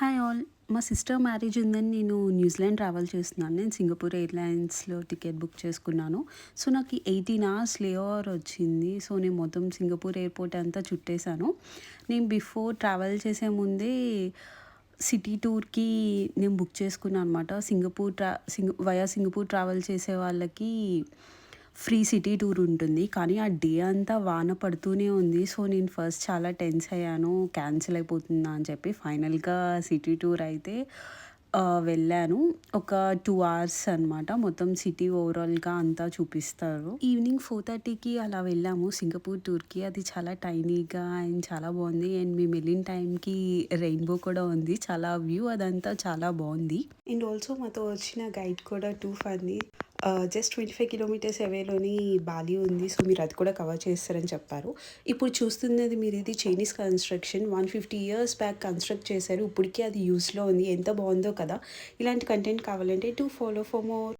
Hi all. మా sister marriage ఉందని నేను న్యూజిలాండ్ ట్రావెల్ చేస్తున్నాను. నేను సింగపూర్ ఎయిర్‌లైన్స్‌లో టికెట్ బుక్ చేసుకున్నాను. సో, నాకు 18 అవర్స్ లే ఓవర్ వచ్చింది. సో, నేను మొత్తం సింగపూర్ ఎయిర్‌పోర్ట్ అంతా చుట్టేసాను. నేను బిఫోర్ ట్రావెల్ చేసే ముందే సిటీ టూర్‌కి నేను బుక్ చేసుకున్నా అనమాట. సింగపూర్ ట్రావెల్ చేసే వాళ్ళకి ఫ్రీ సిటీ టూర్ ఉంటుంది. కానీ ఆ డే అంతా వాన పడుతూనే ఉంది. సో, నేను ఫస్ట్ చాలా టెన్స్ అయ్యాను. క్యాన్సిల్ అయిపోతుందా అని చెప్పి. ఫైనల్‌గా సిటీ టూర్ అయితే వెళ్ళాను. ఒక 2 అవర్స్ అనమాట. మొత్తం సిటీ ఓవరాల్‌గా అంతా చూపిస్తారు. ఈవినింగ్ 4:30కి అలా వెళ్ళాము సింగపూర్ టూర్‌కి. అది చాలా టైనీగా అండ్ చాలా బాగుంది. అండ్ మేము వెళ్ళిన టైంకి రెయిన్బో కూడా ఉంది. చాలా వ్యూ అదంతా చాలా బాగుంది. అండ్ ఆల్సో మాతో వచ్చిన గైడ్ కూడా టూ ఫన్నీ. జస్ట్ 25 కిలోమీటర్స్ అవేలోని బాలి ఉంది. సో, మీరు అది కూడా కవర్ చేస్తారని చెప్పారు. ఇప్పుడు చూస్తున్నది మీరు ఇది Chinese construction. 150 years back construct చేశారు. ఇప్పటికి అది యూజ్‌లో ఉంది. ఎంత బాగుందో కదా! ఇలాంటి కంటెంట్ కావాలంటే డూ ఫాలో ఫర్ మోర్.